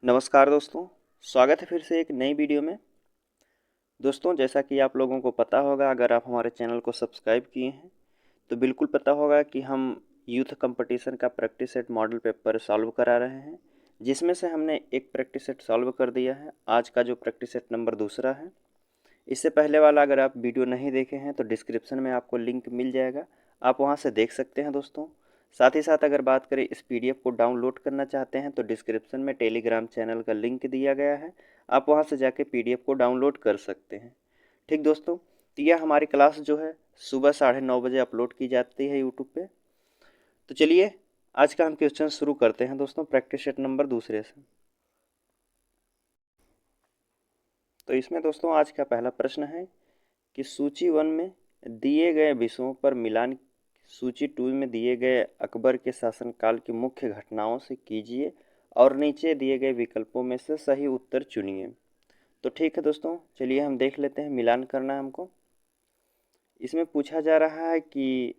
नमस्कार दोस्तों, स्वागत है फिर से एक नई वीडियो में। दोस्तों, जैसा कि आप लोगों को पता होगा, अगर आप हमारे चैनल को सब्सक्राइब किए हैं तो बिल्कुल पता होगा कि हम यूथ कंपटीशन का practice set model paper solve करा रहे हैं, जिसमें से हमने एक प्रैक्टिस सेट सॉल्व कर दिया है। आज का जो प्रैक्टिस सेट नंबर दूसरा है। इससे पहले वाला अगर आप वीडियो नहीं देखे हैं तो डिस्क्रिप्शन में आपको लिंक मिल जाएगा, आप वहां से देख सकते हैं दोस्तों। साथ ही साथ अगर बात करें इस पीडीएफ को डाउनलोड करना चाहते हैं तो डिस्क्रिप्शन में टेलीग्राम चैनल का लिंक दिया गया है, आप वहां से जाके पीडीएफ को डाउनलोड कर सकते हैं। ठीक दोस्तों, तो यह हमारी क्लास जो है सुबह 9:30 बजे अपलोड की जाती है यूट्यूब पे। तो चलिए आज का हम क्वेश्चन शुरू करते हैं दोस्तों, प्रैक्टिस सेट नंबर दूसरे से। तो इसमें दोस्तों आज का पहला प्रश्न है कि सूची 1 में दिए गए विषयों पर मिलान सूची 2 में दिए गए अकबर के शासनकाल की मुख्य घटनाओं से कीजिए और नीचे दिए गए विकल्पों में से सही उत्तर चुनिए। तो ठीक है दोस्तों, चलिए हम देख लेते हैं, मिलान करना है हमको। इसमें पूछा जा रहा है कि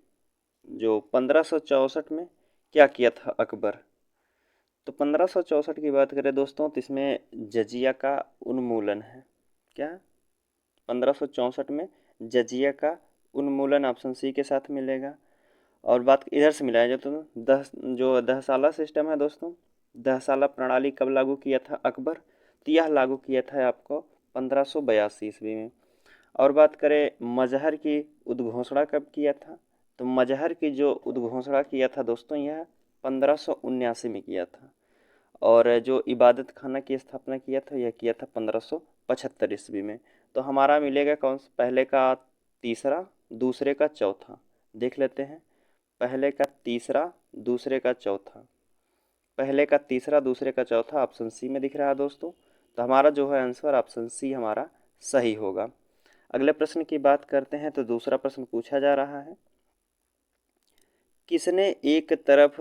जो 1564 में क्या किया था अकबर। तो 1564 की बात करें दोस्तों तो इसमें जजिया का उन्मूलन है। क्या 1564 में जजिया का उन्मूलन ऑप्शन सी के साथ मिलेगा। और बात इधर से मिलाया जाए तो दहसाला सिस्टम है दोस्तों, दहसाला प्रणाली कब लागू किया था अकबर, तो यह लागू किया था आपको 1582 ईस्वी में। और बात करें मजहर की उद्घोषणा कब किया था, तो मजहर की जो उद्घोषणा किया था दोस्तों यह 1579 में किया था। और जो इबादत खाना की स्थापना किया था यह किया था 1575 ईस्वी में। तो हमारा मिलेगा कौन सा, पहले का तीसरा दूसरे का चौथा। देख लेते हैं, पहले का तीसरा दूसरे का चौथा, पहले का तीसरा दूसरे का चौथा ऑप्शन सी में दिख रहा है दोस्तों। तो हमारा जो है आंसर ऑप्शन सी हमारा सही होगा। अगले प्रश्न की बात करते हैं तो दूसरा प्रश्न पूछा जा रहा है, किसने एक तरफ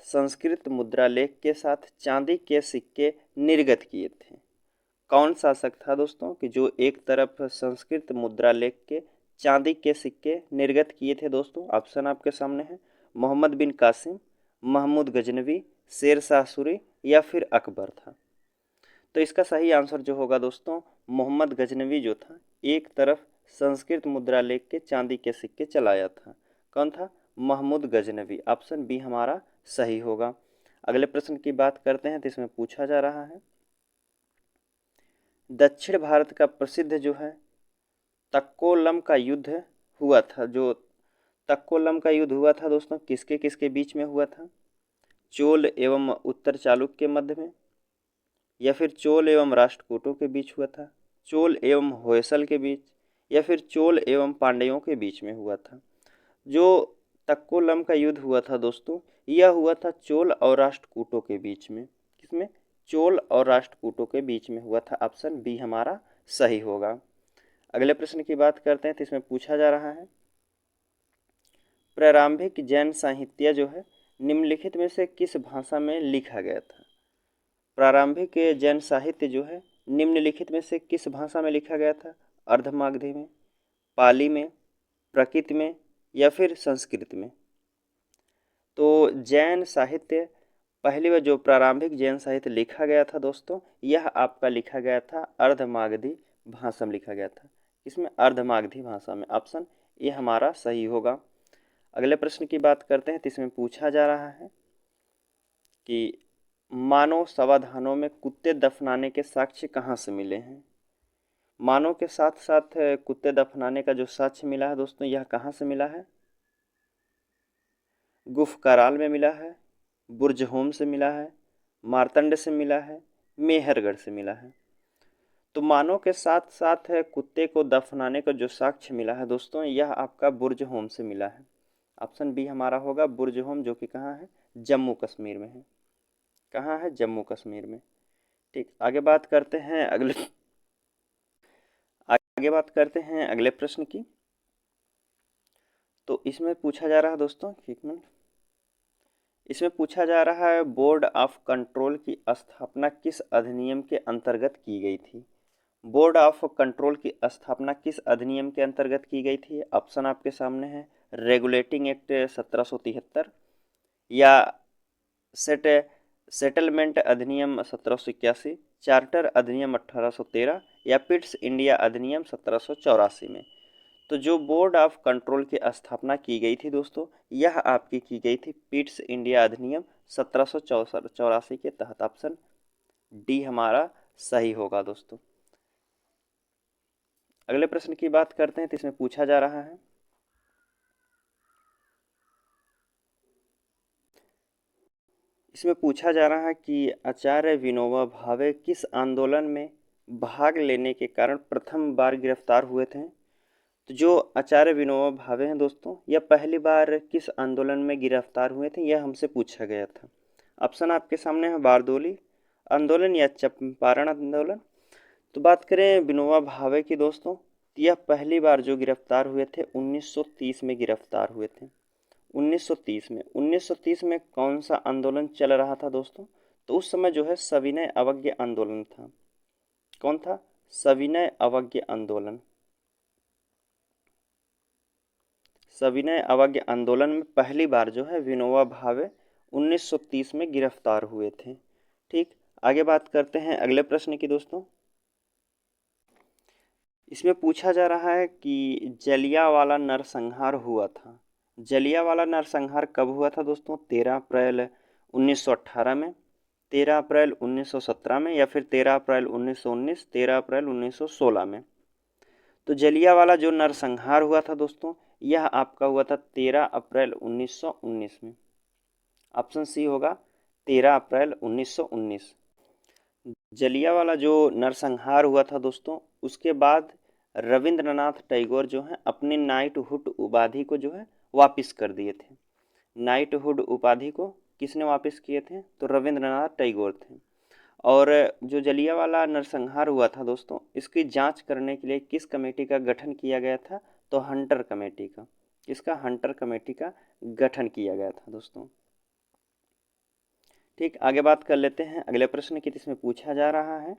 संस्कृत मुद्रा लेख के साथ चांदी के सिक्के निर्गत किए थे। कौन शासक था दोस्तों कि जो एक तरफ संस्कृत मुद्रा लेख के चांदी के सिक्के निर्गत किए थे दोस्तों। ऑप्शन आपके सामने है, मोहम्मद बिन कासिम, महमूद गजनवी, शेर शाह सूरी या फिर अकबर था। तो इसका सही आंसर जो होगा दोस्तों, मोहम्मद गजनवी जो था एक तरफ संस्कृत मुद्रा लेख के चांदी के सिक्के चलाया था। कौन था, महमूद गजनवी। ऑप्शन बी हमारा सही होगा। अगले प्रश्न की बात करते हैं तो इसमें पूछा जा रहा है, दक्षिण भारत का प्रसिद्ध जो है तक्कोलम का युद्ध हुआ था, जो तक्कोलम का युद्ध हुआ था दोस्तों किसके किसके बीच में हुआ था, चोल एवं उत्तर चालुक्य के मध्य में, या फिर चोल एवं राष्ट्रकूटों के बीच हुआ था, चोल एवं होयसल के बीच, या फिर चोल एवं पांड्यों के बीच में हुआ था। जो तक्कोलम का युद्ध हुआ था दोस्तों यह हुआ था चोल और राष्ट्रकूटों के बीच में। किसमें, चोल और राष्ट्रकूटों के बीच में हुआ था। ऑप्शन बी हमारा सही होगा। अगले प्रश्न की बात करते हैं तो इसमें पूछा जा रहा है, प्रारंभिक जैन साहित्य जो है निम्नलिखित में से किस भाषा में लिखा गया था। प्रारंभिक जैन साहित्य जो है निम्नलिखित में से किस भाषा में लिखा गया था, अर्धमागधी में, पाली में, प्राकृत में या फिर संस्कृत में। तो जैन साहित्य पहली बार जो प्रारंभिक जैन साहित्य लिखा गया था दोस्तों यह आपका लिखा गया था अर्धमागधी भाषा में लिखा गया था। इसमें अर्धमागधी भाषा में। ऑप्शन ये हमारा सही होगा। अगले प्रश्न की बात करते हैं तो इसमें पूछा जा रहा है कि मानव समाधानों में कुत्ते दफनाने के साक्ष्य कहाँ से मिले हैं। मानव के साथ साथ कुत्ते दफनाने का जो साक्ष्य मिला है दोस्तों यह कहाँ से मिला है, गुफकराल में मिला है, बुर्जहोम से मिला है, मार्तंड से मिला है, मेहरगढ़ से मिला है। तो मानव के साथ साथ है कुत्ते को दफनाने का जो साक्ष्य मिला है दोस्तों यह आपका बुर्जहोम से मिला है। ऑप्शन बी हमारा होगा बुर्जहोम, जो कि कहाँ है, जम्मू कश्मीर में है। कहाँ है, जम्मू कश्मीर में। ठीक, आगे बात करते हैं अगले प्रश्न की। तो इसमें पूछा जा रहा है दोस्तों, एक मिनट, इसमें पूछा जा रहा है बोर्ड ऑफ कंट्रोल की स्थापना किस अधिनियम के अंतर्गत की गई थी। बोर्ड ऑफ कंट्रोल की स्थापना किस अधिनियम के अंतर्गत की गई थी। ऑप्शन आपके सामने है, रेगुलेटिंग एक्ट 1773, या सेट सेटलमेंट अधिनियम 1781, चार्टर अधिनियम 1813 या पिट्स इंडिया अधिनियम 1784 में। तो जो बोर्ड ऑफ कंट्रोल की स्थापना की गई थी दोस्तों, यह आपकी की गई थी पिट्स इंडिया अधिनियम 1784 के तहत। ऑप्शन डी हमारा सही होगा दोस्तों। अगले प्रश्न की बात करते हैं, तो इसमें पूछा जा रहा है, कि आचार्य विनोबा भावे किस आंदोलन में भाग लेने के कारण प्रथम बार गिरफ्तार हुए थे। तो जो आचार्य विनोबा भावे हैं दोस्तों, यह पहली बार किस आंदोलन में गिरफ्तार हुए थे, यह हमसे पूछा गया था। ऑप्शन आपके सामने है, बारदोली आंदोलन या चंपारण आंदोलन। तो बात करें विनोबा भावे की दोस्तों, यह पहली बार जो गिरफ्तार हुए थे 1930 में गिरफ्तार हुए थे। 1930 में कौन सा आंदोलन चल रहा था दोस्तों? तो उस समय जो है सविनय अवज्ञा आंदोलन था। कौन था? सविनय अवज्ञा आंदोलन। सविनय अवज्ञा आंदोलन में पहली बार जो है विनोबा भावे 1930 में गिरफ्तार हुए थे। ठीक, आगे बात करते हैं अगले प्रश्न की दोस्तों। इसमें पूछा जा रहा है कि जलियांवाला नरसंहार हुआ था। जलियांवाला नरसंहार कब हुआ था दोस्तों? 13 अप्रैल 1918 में, 13 अप्रैल 1917 में, या फिर 13 अप्रैल 1919, 13 अप्रैल 1916 में। तो जलियांवाला जो नरसंहार हुआ था दोस्तों, यह आपका हुआ था 13 अप्रैल 1919 में। ऑप्शन सी होगा 13 अप्रैल 1919। जलियांवाला जो नरसंहार हुआ था दोस्तों, उसके बाद रविंद्रनाथ टैगोर जो है अपनी नाइटहुड उपाधि को जो है वापिस कर दिए थे। नाइटहुड उपाधि को किसने वापस किए थे? तो रविंद्रनाथ टैगोर थे। और जो जलियांवाला नरसंहार हुआ था दोस्तों, इसकी जांच करने के लिए किस कमेटी का गठन किया गया था? तो हंटर कमेटी का। किसका? हंटर कमेटी का गठन किया गया था दोस्तों। ठीक, आगे बात कर लेते हैं अगले प्रश्न की। इसमें पूछा जा रहा है,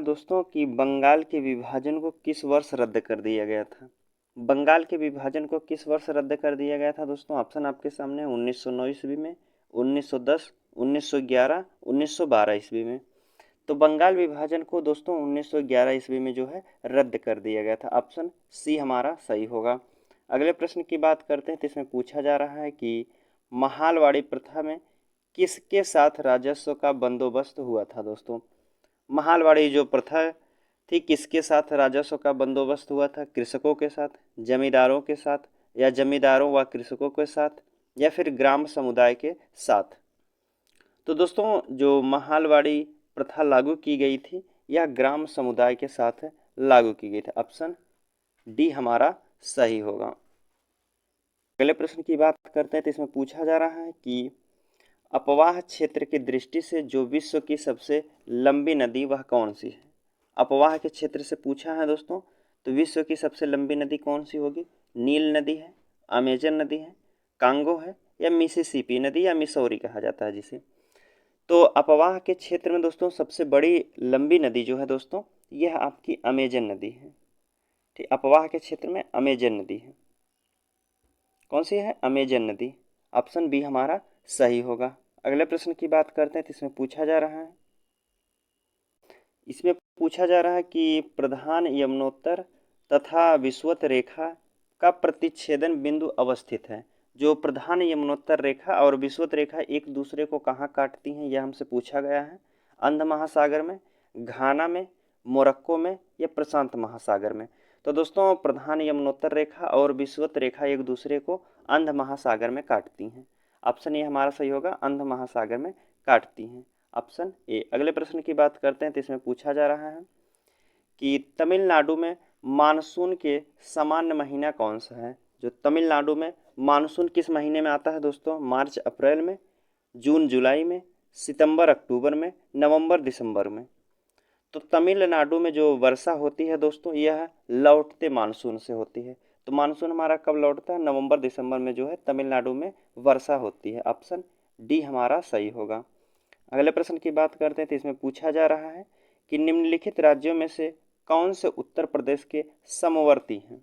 दोस्तों कि बंगाल के विभाजन को किस वर्ष रद्द कर दिया गया था? बंगाल के विभाजन को किस वर्ष रद्द कर दिया गया था दोस्तों? ऑप्शन आपके सामने है, 1909 ईस्वी में, 1910, 1911, 1912 ईस्वी में। तो बंगाल विभाजन को दोस्तों 1911 ईस्वी में जो है रद्द कर दिया गया था। ऑप्शन सी हमारा सही होगा। अगले प्रश्न की बात करते हैं, तो इसमें पूछा जा रहा है कि महालवाड़ी प्रथा में किसके साथ राजस्व का बंदोबस्त हुआ था दोस्तों? महालवाड़ी जो प्रथा थी, किसके साथ राजस्व का बंदोबस्त हुआ था? कृषकों के साथ, जमींदारों के साथ, या जमींदारों व कृषकों के साथ, या फिर ग्राम समुदाय के साथ। तो दोस्तों जो महालवाड़ी प्रथा लागू की गई थी, यह ग्राम समुदाय के साथ लागू की गई थी। ऑप्शन डी हमारा सही होगा। अगले प्रश्न की बात करते हैं, तो इसमें पूछा जा रहा है कि अपवाह क्षेत्र की दृष्टि से जो विश्व की सबसे लंबी नदी वह कौन सी है? अपवाह के क्षेत्र से पूछा है दोस्तों, तो विश्व की सबसे लंबी नदी कौन सी होगी? नील नदी है, अमेजन नदी है, कांगो है, या मिसिसिपी नदी या मिसौरी कहा जाता है जिसे। तो अपवाह के क्षेत्र में दोस्तों सबसे बड़ी लंबी नदी जो है दोस्तों, यह आपकी अमेजन नदी है। ठीक, अपवाह के क्षेत्र में अमेजन नदी है। कौन सी है? अमेजन नदी। ऑप्शन बी हमारा सही होगा। अगले प्रश्न की बात करते हैं, तो इसमें पूछा जा रहा है, कि प्रधान यमुनोत्तर तथा विषुवत रेखा का प्रतिच्छेदन बिंदु अवस्थित है। जो प्रधान यमुनोत्तर रेखा और विषुवत रेखा एक दूसरे को कहाँ काटती हैं, यह हमसे पूछा गया है। अंध महासागर में, घाना में, मोरक्को में, या प्रशांत महासागर में। तो दोस्तों प्रधान यमुनोत्तर रेखा और विषुवत रेखा एक दूसरे को अंध महासागर में काटती हैं। ऑप्शन ए हमारा सही होगा, अंध महासागर में काटती हैं। Option A. अगले प्रश्न की बात करते हैं, तो इसमें पूछा जा रहा है कि तमिलनाडु में मानसून के सामान्य महीना कौन सा है? जो तमिलनाडु में मानसून किस महीने में आता है दोस्तों? मार्च अप्रैल में, जून जुलाई में, सितंबर अक्टूबर में, नवंबर दिसंबर में। तो तमिलनाडु में जो वर्षा होती है दोस्तों, यह लौटते मानसून से होती है। तो मानसून हमारा कब लौटता है? नवंबर दिसंबर में जो है तमिलनाडु में वर्षा होती है। ऑप्शन डी हमारा सही होगा। अगले प्रश्न की बात करते हैं, तो इसमें पूछा जा रहा है कि निम्नलिखित राज्यों में से कौन से उत्तर प्रदेश के समवर्ती हैं?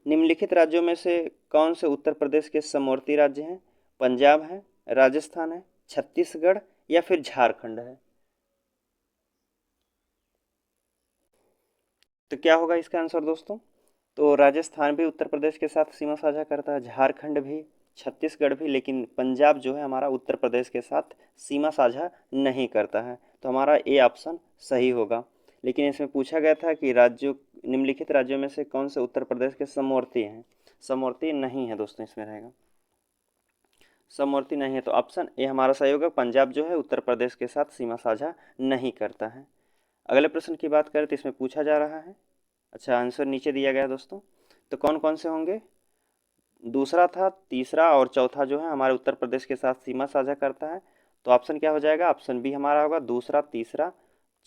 निम्नलिखित राज्यों में से कौन से उत्तर प्रदेश के समवर्ती राज्य हैं? पंजाब है, राजस्थान है, छत्तीसगढ़ या फिर झारखंड है। तो क्या होगा इसका आंसर दोस्तों? तो राजस्थान भी उत्तर प्रदेश के साथ सीमा साझा करता है, झारखंड भी, छत्तीसगढ़ भी, लेकिन पंजाब जो है हमारा उत्तर प्रदेश के साथ सीमा साझा नहीं करता है। तो हमारा ए ऑप्शन सही होगा। लेकिन इसमें पूछा गया था कि राज्यों, निम्नलिखित राज्यों में से कौन से उत्तर प्रदेश के समवर्ती हैं? समवर्ती नहीं है दोस्तों, इसमें रहेगा समवर्ती नहीं है। तो ऑप्शन ए हमारा सही होगा, पंजाब जो है उत्तर प्रदेश के साथ सीमा साझा नहीं करता है। अगले प्रश्न की बात करें तो इसमें पूछा जा रहा है, अच्छा आंसर नीचे दिया गया है दोस्तों। तो कौन कौन से होंगे? दूसरा था, तीसरा और चौथा जो है हमारे उत्तर प्रदेश के साथ सीमा साझा करता है। तो ऑप्शन क्या हो जाएगा? ऑप्शन बी हमारा होगा, दूसरा, तीसरा,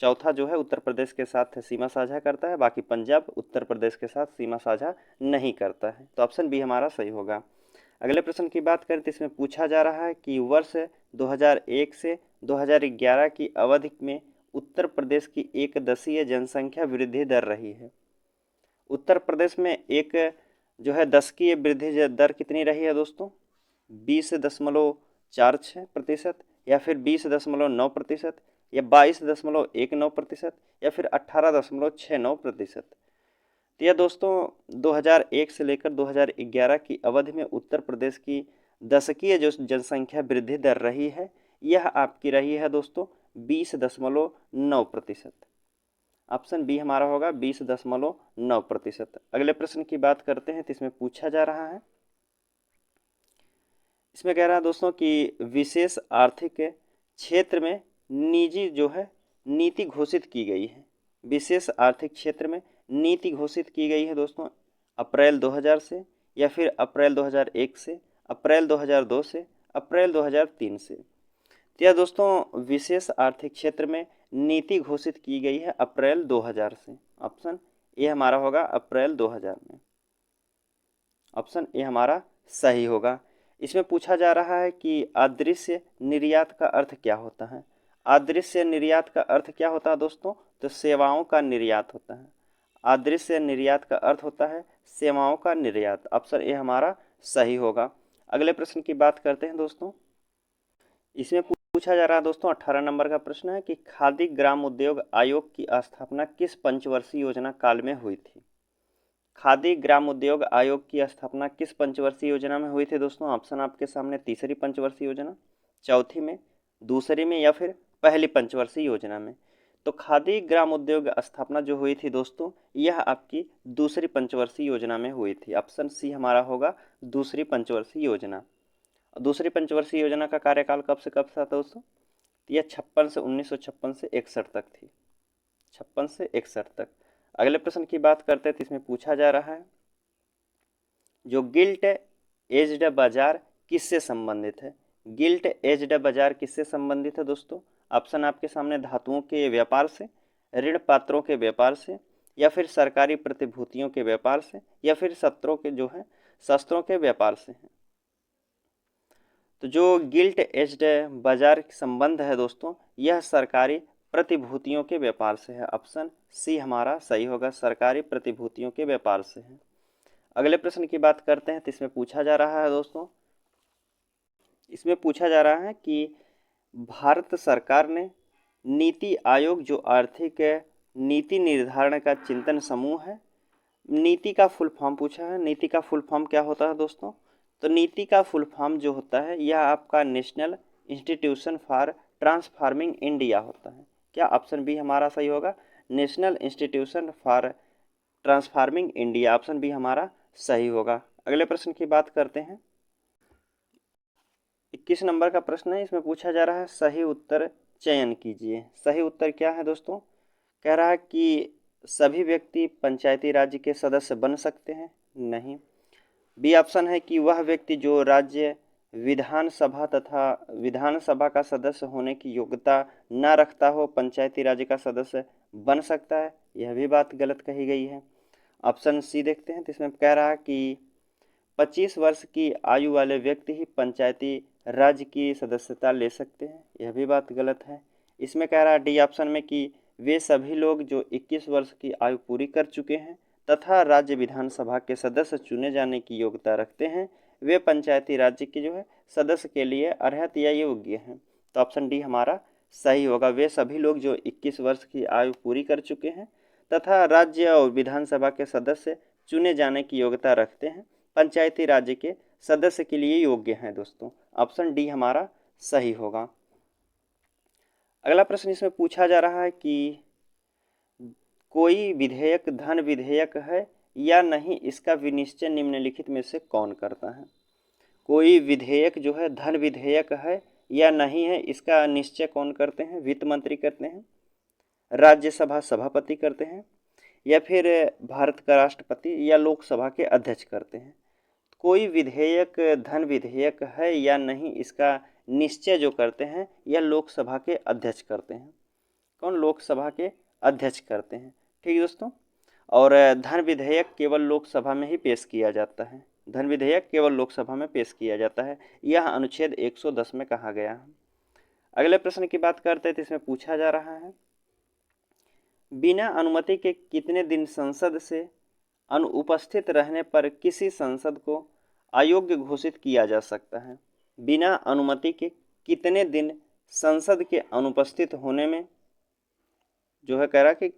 चौथा जो है उत्तर प्रदेश के साथ सीमा साझा करता है, बाकी पंजाब उत्तर प्रदेश के साथ सीमा साझा नहीं करता है। तो ऑप्शन बी हमारा सही होगा। अगले प्रश्न की बात करें तो इसमें पूछा जा रहा है कि वर्ष 2001 से 2011 की अवधि में उत्तर प्रदेश की एकदशीय जनसंख्या वृद्धि दर रही है। उत्तर प्रदेश में एक जो है दशकीय वृद्धि दर कितनी रही है दोस्तों? 20.46% या फिर 20.9% या 22.19% या फिर 18.69%। तो यह दोस्तों 2001 से लेकर 2011 की अवधि में उत्तर प्रदेश की दशकीय जो जनसंख्या वृद्धि दर रही है, यह आपकी रही है दोस्तों 20.9%। ऑप्शन बी हमारा होगा 20.9%। अगले प्रश्न की बात करते हैं तो इसमें पूछा जा रहा है, इसमें कह रहा है दोस्तों कि विशेष आर्थिक क्षेत्र में निजी जो है नीति घोषित की गई है। विशेष आर्थिक क्षेत्र में नीति घोषित की गई है दोस्तों अप्रैल 2000 से, या फिर अप्रैल 2001 से, अप्रैल 2002 से, अप्रैल 2003 से। तो यह दोस्तों विशेष आर्थिक क्षेत्र में नीति घोषित की गई है अप्रैल 2000 से। ऑप्शन ए हमारा होगा अप्रैल 2000 में। ऑप्शन ए हमारा सही होगा। इसमें पूछा जा रहा है कि अदृश्य निर्यात का अर्थ क्या होता है? अदृश्य निर्यात का अर्थ क्या होता है दोस्तों? तो सेवाओं का निर्यात होता है। अदृश्य निर्यात का अर्थ होता है सेवाओं का निर्यात। ऑप्शन ए हमारा सही होगा। अगले प्रश्न की बात करते हैं दोस्तों। इसमें पूछा जा रहा है दोस्तों 18 नंबर का प्रश्न है कि खादी ग्राम उद्योग आयोग की स्थापना किस पंचवर्षीय योजना काल में हुई थी? खादी ग्राम उद्योग आयोग की स्थापना किस पंचवर्षीय योजना में हुई थी दोस्तों? ऑप्शन आपके सामने, तीसरी पंचवर्षीय योजना, चौथी में, दूसरी में या फिर पहली पंचवर्षीय योजना में। तो खादी ग्राम उद्योग स्थापना जो हुई थी दोस्तों, यह आपकी दूसरी पंचवर्षीय योजना में हुई थी। ऑप्शन सी हमारा होगा दूसरी पंचवर्षीय योजना। दूसरी पंचवर्षीय योजना का कार्यकाल कब से कब था दोस्तों? यह 1956 से 61 तक थी, 56 से 61 तक। अगले प्रश्न की बात करते हैं तो इसमें पूछा जा रहा है जो गिल्ट एज्ड बाजार किससे संबंधित है? गिल्ट एज्ड बाजार किससे संबंधित है दोस्तों? ऑप्शन आपके सामने, धातुओं के व्यापार से, ऋण पात्रों के व्यापार से, या फिर सरकारी प्रतिभूतियों के व्यापार से, या फिर शस्त्रों के व्यापार से है। तो जो गिल्ट एज्ड बाजार संबंध है दोस्तों, यह सरकारी प्रतिभूतियों के व्यापार से है। ऑप्शन सी हमारा सही होगा, सरकारी प्रतिभूतियों के व्यापार से है। अगले प्रश्न की बात करते हैं तो इसमें पूछा जा रहा है दोस्तों, इसमें पूछा जा रहा है कि भारत सरकार ने नीति आयोग जो आर्थिक नीति निर्धारण का चिंतन समूह है, नीति का फुल फॉर्म पूछा है। नीति का फुल फॉर्म क्या होता है दोस्तों? तो नीति का फुल फॉर्म जो होता है यह आपका national institution for transforming India होता है। क्या ऑप्शन बी हमारा सही होगा, national institution for transforming India. Option B हमारा सही होगा। अगले प्रश्न की बात करते हैं। 21 नंबर का प्रश्न है, इसमें पूछा जा रहा है सही उत्तर चयन कीजिए। सही उत्तर क्या है दोस्तों? कह रहा है कि सभी व्यक्ति पंचायती राज्य के सदस्य बन सकते हैं, नहीं। बी ऑप्शन है कि वह व्यक्ति जो राज्य विधानसभा तथा विधानसभा का सदस्य होने की योग्यता न रखता हो पंचायती राज्य का सदस्य बन सकता है, यह भी बात गलत कही गई है। ऑप्शन सी देखते हैं तो इसमें कह रहा है कि 25 वर्ष की आयु वाले व्यक्ति ही पंचायती राज्य की सदस्यता ले सकते हैं, यह भी बात गलत है। इसमें कह रहा है डी ऑप्शन में कि वे सभी लोग जो 21 वर्ष की आयु पूरी कर चुके हैं तथा राज्य विधानसभा के सदस्य चुने जाने की योग्यता रखते हैं, वे पंचायती राज्य के जो है सदस्य के लिए अर्हत या योग्य हैं। तो ऑप्शन डी हमारा सही होगा। वे सभी लोग जो 21 वर्ष की आयु पूरी कर चुके हैं तथा राज्य और विधानसभा के सदस्य चुने जाने की योग्यता रखते हैं, पंचायती राज्य के सदस्य के लिए योग्य हैं दोस्तों। ऑप्शन डी हमारा सही होगा। अगला प्रश्न इसमें पूछा जा रहा है कि कोई विधेयक धन विधेयक है या नहीं, इसका विनिश्चय निम्नलिखित में से कौन करता है। कोई विधेयक जो है धन विधेयक है या नहीं है, इसका निश्चय कौन करते हैं। वित्त मंत्री करते हैं, राज्यसभा सभापति करते हैं, या फिर भारत का राष्ट्रपति या लोकसभा के अध्यक्ष करते हैं। कोई विधेयक धन विधेयक है या नहीं, इसका निश्चय जो करते हैं यह लोकसभा के अध्यक्ष करते हैं। कौन? लोकसभा के अध्यक्ष करते हैं। ठीक है दोस्तों। और धन विधेयक केवल लोकसभा में ही पेश किया जाता है। धन विधेयक केवल लोकसभा में पेश किया जाता है, यह अनुच्छेद 110 में कहा गया है। अगले प्रश्न की बात करते हैं तो इसमें पूछा जा रहा है, बिना अनुमति के कितने दिन संसद से अनुपस्थित रहने पर किसी सांसद को अयोग्य घोषित किया जा सकता है। बिना अनुमति के कितने दिन संसद के अनुपस्थित होने में जो है कह रहा कि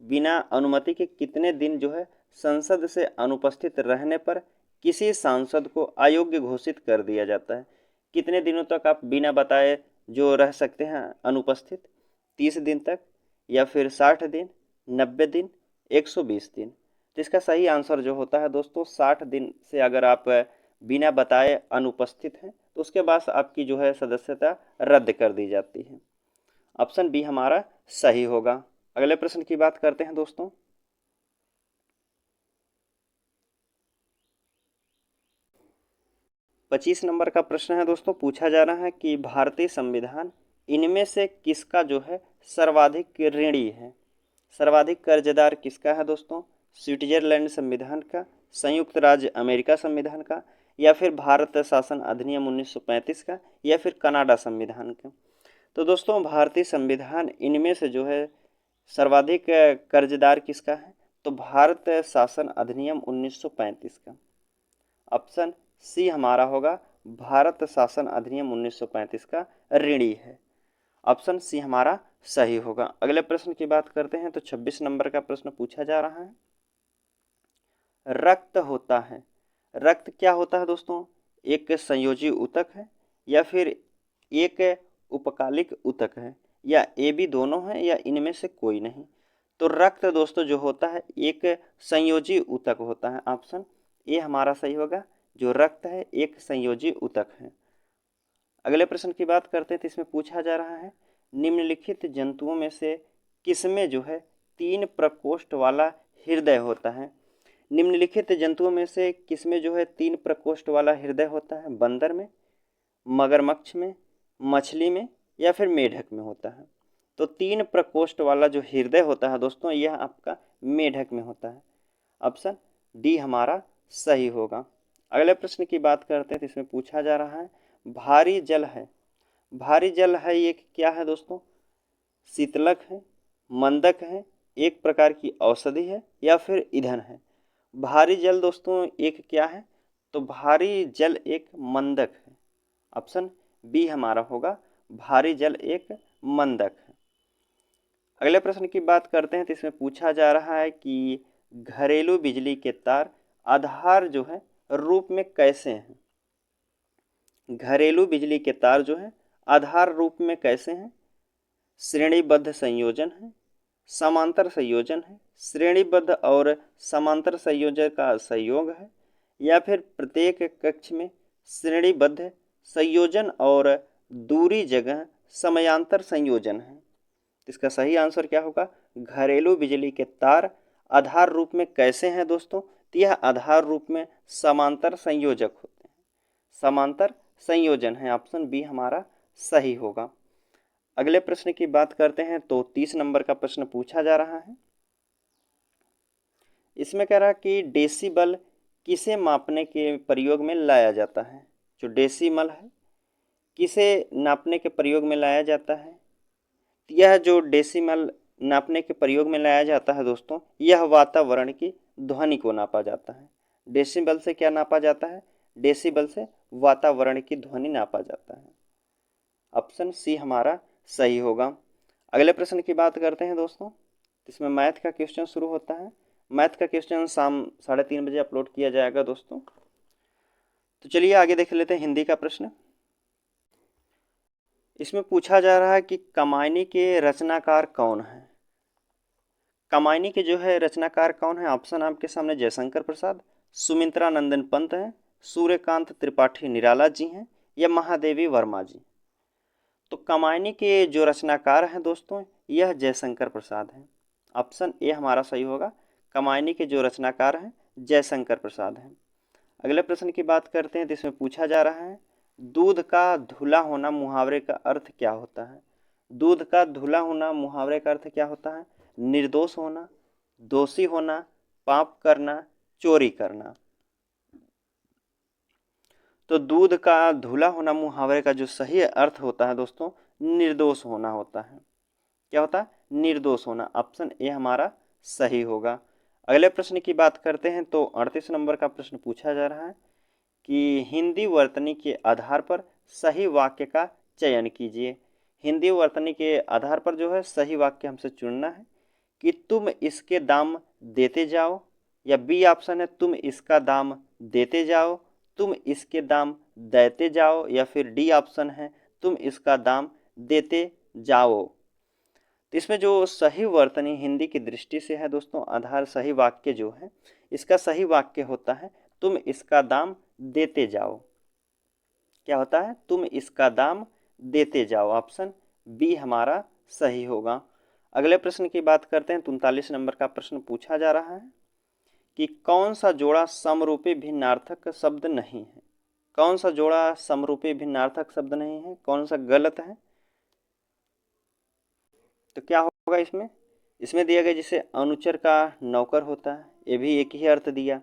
बिना अनुमति के कितने दिन जो है संसद से अनुपस्थित रहने पर किसी सांसद को अयोग्य घोषित कर दिया जाता है। कितने दिनों तक आप बिना बताए जो रह सकते हैं अनुपस्थित? 30 दिन तक, या फिर 60 दिन, 90 दिन, 120 दिन। तो इसका सही आंसर जो होता है दोस्तों 60 दिन से अगर आप बिना बताए अनुपस्थित हैं तो उसके बाद आपकी जो है सदस्यता रद्द कर दी जाती है। ऑप्शन बी हमारा सही होगा। अगले प्रश्न की बात करते हैं दोस्तों। पच्चीस नंबर का प्रश्न है दोस्तों। पूछा जा रहा है कि भारतीय संविधान इनमें से किसका जो है सर्वाधिक ऋणी है। सर्वाधिक कर्जदार किसका है दोस्तों? स्विट्जरलैंड संविधान का, संयुक्त राज्य अमेरिका संविधान का, या फिर भारत शासन अधिनियम 1935 का, या फिर कनाडा संविधान का। तो दोस्तों भारतीय संविधान इनमें से जो है सर्वाधिक कर्जदार किसका है? तो भारत शासन अधिनियम 1935 का। ऑप्शन सी हमारा होगा, भारत शासन अधिनियम 1935 का ऋणी है। ऑप्शन सी हमारा सही होगा। अगले प्रश्न की बात करते हैं तो 26 नंबर का प्रश्न पूछा जा रहा है, रक्त होता है। रक्त क्या होता है दोस्तों? एक संयोजी ऊतक है, या फिर एक उपकालिक ऊतक है, या ए बी दोनों है, या इनमें से कोई नहीं। तो रक्त दोस्तों जो होता है एक संयोजी ऊतक होता है। ऑप्शन ए हमारा सही होगा। जो रक्त है एक संयोजी ऊतक है। अगले प्रश्न की बात करते हैं तो इसमें पूछा जा रहा है, निम्नलिखित जंतुओं में से किसमें जो है 3 प्रकोष्ठ वाला हृदय होता है। निम्नलिखित जंतुओं में से किसमें जो है 3 प्रकोष्ठ वाला हृदय होता है? बंदर में, मगरमच्छ में, मछली में, या फिर मेढक में होता है। तो 3 प्रकोष्ठ वाला जो हृदय होता है दोस्तों यह आपका मेढक में होता है। ऑप्शन डी हमारा सही होगा। अगले प्रश्न की बात करते हैं तो इसमें पूछा जा रहा है, भारी जल है। भारी जल है ये क्या है दोस्तों? शीतलक है, मंदक है, एक प्रकार की औषधि है, या फिर ईंधन है। भारी जल दोस्तों एक क्या है? तो भारी जल एक मंदक है। ऑप्शन बी हमारा होगा, भारी जल एक मंदक है। अगले प्रश्न की बात करते हैं तो इसमें पूछा जा रहा है कि घरेलू बिजली के तार आधार जो है रूप में कैसे हैं। घरेलू बिजली के तार जो है आधार रूप में कैसे हैं? श्रेणीबद्ध संयोजन है, समांतर संयोजन है, श्रेणीबद्ध और समांतर संयोजन का संयोग है, या फिर प्रत्येक कक्ष में श्रेणीबद्ध संयोजन और दूरी जगह समयांतर संयोजन है। इसका सही आंसर क्या होगा? घरेलू बिजली के तार आधार रूप में कैसे हैं दोस्तों? तो यह आधार रूप में समांतर संयोजक होते हैं, समांतर संयोजन है। ऑप्शन बी हमारा सही होगा। अगले प्रश्न की बात करते हैं तो 30 नंबर का प्रश्न पूछा जा रहा है। इसमें कह रहा है कि डेसिबल किसे मापने के प्रयोग में लाया जाता है। जो डेसिमल है किसे नापने के प्रयोग में लाया जाता है? यह जो डेसिमल नापने के प्रयोग में लाया जाता है दोस्तों यह वातावरण की ध्वनि को नापा जाता है। डेसिबल से क्या नापा जाता है? डेसिबल से वातावरण की ध्वनि नापा जाता है। ऑप्शन सी हमारा सही होगा। अगले प्रश्न की बात करते हैं दोस्तों, इसमें मैथ का क्वेश्चन शुरू होता है। मैथ का क्वेश्चन शाम 3:30 बजे अपलोड किया जाएगा दोस्तों। तो चलिए आगे देख लेते हैं हिंदी का प्रश्न। इसमें पूछा जा रहा है कि कमायनी के रचनाकार कौन है। कमायनी के जो है रचनाकार कौन है? ऑप्शन आपके सामने जयशंकर प्रसाद, सुमित्रा नंदन पंत हैं, सूर्यकांत त्रिपाठी निराला जी हैं, या महादेवी वर्मा जी। तो कमायनी के जो रचनाकार हैं दोस्तों, यह जयशंकर प्रसाद हैं। ऑप्शन ए हमारा सही होगा। कमायनी के जो रचनाकार हैं जयशंकर प्रसाद हैं। अगले प्रश्न की बात करते हैं, तो इसमें पूछा जा रहा है दूध का धुला होना मुहावरे का अर्थ क्या होता है। दूध का धुला होना मुहावरे का अर्थ क्या होता है? निर्दोष होना, दोषी होना, पाप करना, चोरी करना। तो दूध का धुला होना मुहावरे का जो सही अर्थ होता है दोस्तों, निर्दोष होना होता है। क्या होता है? निर्दोष होना। ऑप्शन ए हमारा सही होगा। अगले प्रश्न की बात करते हैं, तो 38 नंबर का प्रश्न पूछा जा रहा है कि हिंदी वर्तनी के आधार पर सही वाक्य का चयन कीजिए। हिंदी वर्तनी के आधार पर जो है सही वाक्य हमसे चुनना है कि तुम इसके दाम देते जाओ, या बी ऑप्शन है तुम इसका दाम देते जाओ, तुम इसके दाम देते जाओ, या फिर डी ऑप्शन है तुम इसका दाम देते जाओ। तो इसमें जो सही वर्तनी हिंदी की दृष्टि से है दोस्तों, आधार सही वाक्य जो है, इसका सही वाक्य होता है तुम इसका दाम देते जाओ। क्या होता है? तुम इसका दाम देते जाओ। ऑप्शन बी हमारा सही होगा। अगले प्रश्न की बात करते हैं, 39 नंबर का प्रश्न पूछा जा रहा है कि कौन सा जोड़ा समरूपी भिन्नार्थक शब्द नहीं है। कौन सा जोड़ा समरूपी भिन्नार्थक शब्द नहीं है, कौन सा गलत है? तो क्या होगा इसमें? इसमें दिया गया जैसे अनुचर का नौकर होता है, ये भी एक ही अर्थ दिया।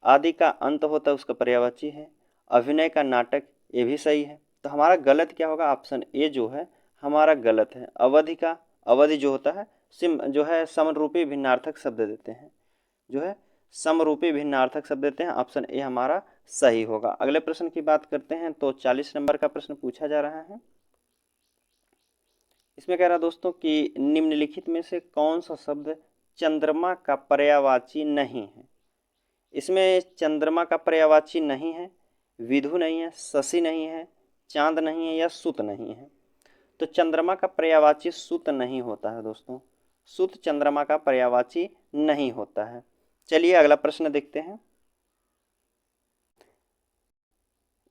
आदि का अंत होता है, उसका पर्यायवाची है। अभिनय का नाटक, ये भी सही है। तो हमारा गलत क्या होगा? ऑप्शन ए जो है हमारा गलत है। अवधि का, अवधि जो होता है सिम जो है समरूपी भिन्नार्थक शब्द देते हैं, जो है समरूपी भिन्नार्थक शब्द देते हैं। ऑप्शन ए हमारा सही होगा। अगले प्रश्न की बात करते हैं, तो 40 नंबर का प्रश्न पूछा जा रहा है। इसमें कह रहा है दोस्तों कि निम्नलिखित में से कौन सा शब्द चंद्रमा का पर्यायवाची नहीं है। इसमें चंद्रमा का पर्यायवाची नहीं है, विधु नहीं है, शशि नहीं है, चांद नहीं है, या सुत नहीं है। तो चंद्रमा का पर्यायवाची सुत नहीं होता है दोस्तों, सुत चंद्रमा का पर्यायवाची नहीं होता है। चलिए अगला प्रश्न देखते हैं।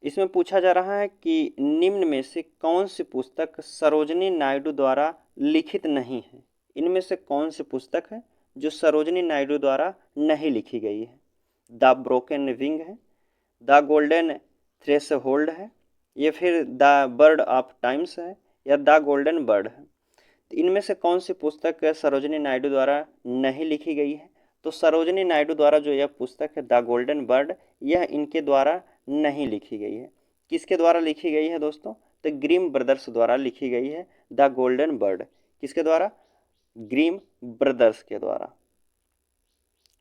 इसमें पूछा जा रहा है कि निम्न में से कौन सी पुस्तक सरोजिनी नायडू द्वारा लिखित नहीं है। इनमें से कौन सी पुस्तक है जो सरोजिनी नायडू द्वारा नहीं लिखी गई है? द ब्रोकन विंग है, द गोल्डन थ्रेश होल्ड है, या फिर द बर्ड ऑफ टाइम्स है, या द गोल्डन बर्ड है। तो इनमें से कौन सी पुस्तक सरोजिनी नायडू द्वारा नहीं लिखी गई है? तो सरोजिनी नायडू द्वारा जो यह पुस्तक है द गोल्डन बर्ड, यह इनके द्वारा नहीं लिखी गई है। किसके द्वारा लिखी गई है दोस्तों? तो ग्रीम ब्रदर्स द्वारा लिखी गई है द गोल्डन बर्ड। किसके द्वारा? ग्रीम ब्रदर्स के द्वारा,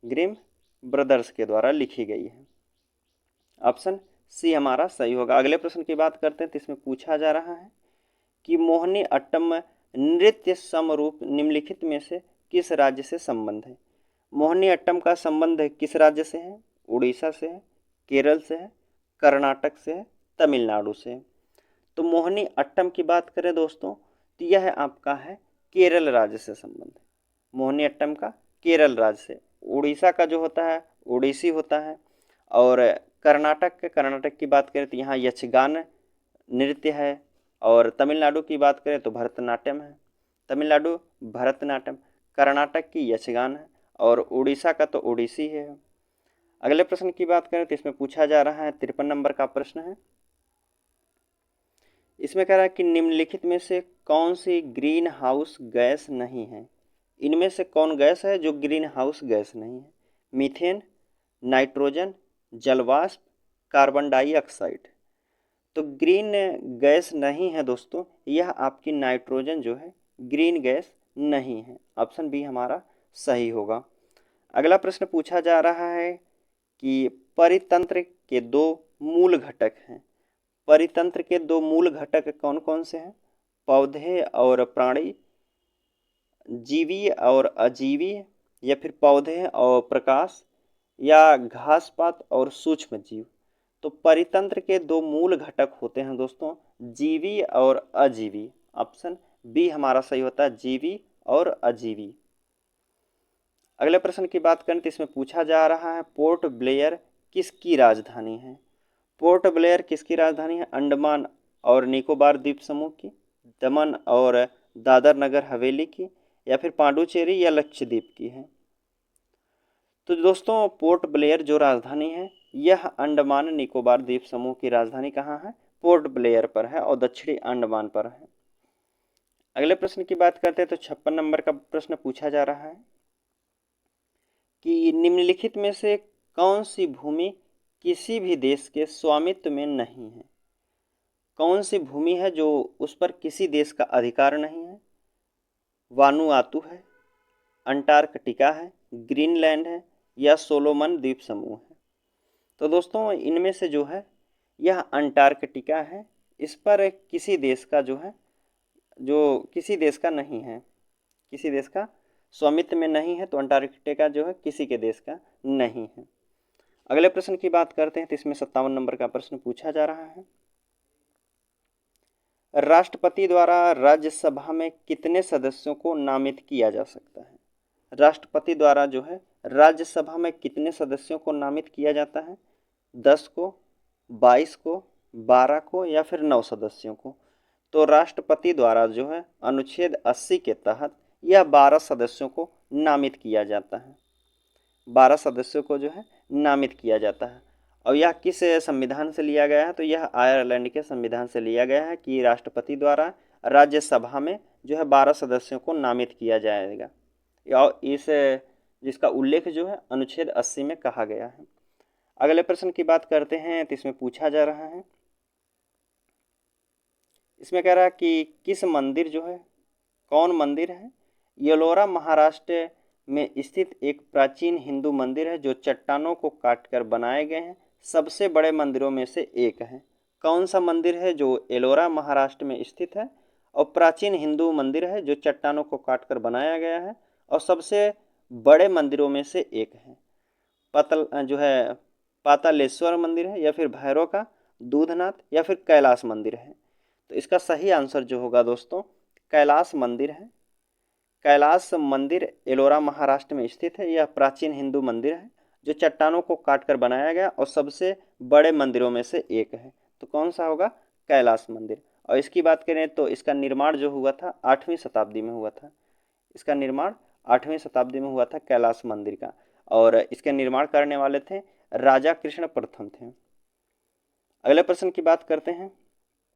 ग्रीम ब्रदर्स के द्वारा लिखी गई है। ऑप्शन सी हमारा सही होगा। अगले प्रश्न की बात करते हैं, तो इसमें पूछा जा रहा है कि मोहिनी अट्टम नृत्य समरूप निम्नलिखित में से किस राज्य से संबंध है। मोहिनी अट्टम का संबंध किस राज्य से है? उड़ीसा से है, केरल से है, कर्नाटक से है, तमिलनाडु से है। तो मोहिनी अट्टम की बात करें दोस्तों, तो यह आपका है केरल राज्य से संबंध है। मोहिनी अट्टम का केरल राज्य से। उड़ीसा का जो होता है ओडिसी होता है, और कर्नाटक की बात करें तो यहाँ यक्षगान नृत्य है, और तमिलनाडु की बात करें तो भरतनाट्यम है। तमिलनाडु भरतनाट्यम, कर्नाटक की यक्षगान है, और उड़ीसा का तो ओडिसी है। अगले प्रश्न की बात करें तो इसमें पूछा जा रहा है 53 नंबर का प्रश्न है। इसमें कह रहा है कि निम्नलिखित में से कौन सी ग्रीन हाउस गैस नहीं है। इनमें से कौन गैस है जो ग्रीन हाउस गैस नहीं है? मीथेन, नाइट्रोजन, जलवाष्प, कार्बन डाइऑक्साइड। तो ग्रीन गैस नहीं है दोस्तों, यह आपकी नाइट्रोजन जो है ग्रीन गैस नहीं है। ऑप्शन बी हमारा सही होगा। अगला प्रश्न पूछा जा रहा है कि परितंत्र के दो मूल घटक हैं। परितंत्र के 2 मूल घटक कौन कौन से हैं? पौधे और प्राणी, जीवी और अजीवी, या फिर पौधे और प्रकाश, या घास पात और सूक्ष्म जीव। तो परितंत्र के 2 मूल घटक होते हैं दोस्तों, जीवी और अजीवी। ऑप्शन बी हमारा सही होता है, जीवी और अजीवी। अगले प्रश्न की बात करें तो इसमें पूछा जा रहा है पोर्ट ब्लेयर किसकी राजधानी है? पोर्ट ब्लेयर किसकी राजधानी है? अंडमान और निकोबार द्वीप समूह की, दमन और दादर नगर हवेली की, या फिर पांडुचेरी या लक्षद्वीप की है? तो दोस्तों पोर्ट ब्लेयर जो राजधानी है यह अंडमान निकोबार द्वीप समूह की राजधानी कहाँ है? पोर्ट ब्लेयर पर है और दक्षिणी अंडमान पर है। अगले प्रश्न की बात करते हैं तो 56 नंबर का प्रश्न पूछा जा रहा है कि निम्नलिखित में से कौन सी भूमि किसी भी देश के स्वामित्व में नहीं है? कौन सी भूमि है जो उस पर किसी देश का अधिकार नहीं है? वानुआतू है, अंटार्कटिका है, ग्रीनलैंड है, या सोलोमन द्वीप समूह है? तो दोस्तों इनमें से जो है यह अंटार्कटिका है। इस पर किसी देश का जो है, जो किसी देश का नहीं है, किसी देश का स्वामित्व में नहीं है, तो अंटार्कटिका जो है किसी के देश का नहीं है। अगले प्रश्न की बात करते हैं तो इसमें 57 नंबर का प्रश्न पूछा जा रहा है, राष्ट्रपति द्वारा राज्यसभा में कितने सदस्यों को नामित किया जा सकता है? राष्ट्रपति द्वारा जो है राज्यसभा में कितने सदस्यों को नामित किया जाता है? 10 को, 22 को, 12 को, या फिर 9 सदस्यों को? तो राष्ट्रपति द्वारा जो है अनुच्छेद 80 के तहत यह 12 सदस्यों को नामित किया जाता है। 12 सदस्यों को जो है नामित किया जाता है। और यह किस संविधान से लिया गया है? तो यह आयरलैंड के संविधान से लिया गया है कि राष्ट्रपति द्वारा राज्यसभा में जो है 12 सदस्यों को नामित किया जाएगा, और इस जिसका उल्लेख जो है अनुच्छेद 80 में कहा गया है। अगले प्रश्न की बात करते हैं तो इसमें पूछा जा रहा है, इसमें कह रहा है कि किस मंदिर जो है, कौन मंदिर है? येलोरा महाराष्ट्र में स्थित एक प्राचीन हिंदू मंदिर है जो चट्टानों को काटकर बनाए गए हैं सबसे बड़े मंदिरों में से एक है। कौन सा मंदिर है जो एलोरा महाराष्ट्र में स्थित है और प्राचीन हिंदू मंदिर है जो चट्टानों को काटकर बनाया गया है और सबसे बड़े मंदिरों में से एक है? जो है पातालेश्वर मंदिर है, या फिर भैरव का दूधनाथ, या फिर कैलाश मंदिर है? तो इसका सही आंसर जो होगा दोस्तों कैलाश मंदिर है। कैलाश मंदिर एलोरा महाराष्ट्र में स्थित है। यह प्राचीन हिंदू मंदिर है जो चट्टानों को काटकर बनाया गया और सबसे बड़े मंदिरों में से एक है। तो कौन सा होगा? कैलाश मंदिर। और इसकी बात करें तो इसका निर्माण जो हुआ था 8वीं शताब्दी में हुआ था। इसका निर्माण 8वीं शताब्दी में हुआ था कैलाश मंदिर का, और इसके निर्माण करने वाले थे राजा कृष्ण प्रथम थे। अगले प्रश्न की बात करते हैं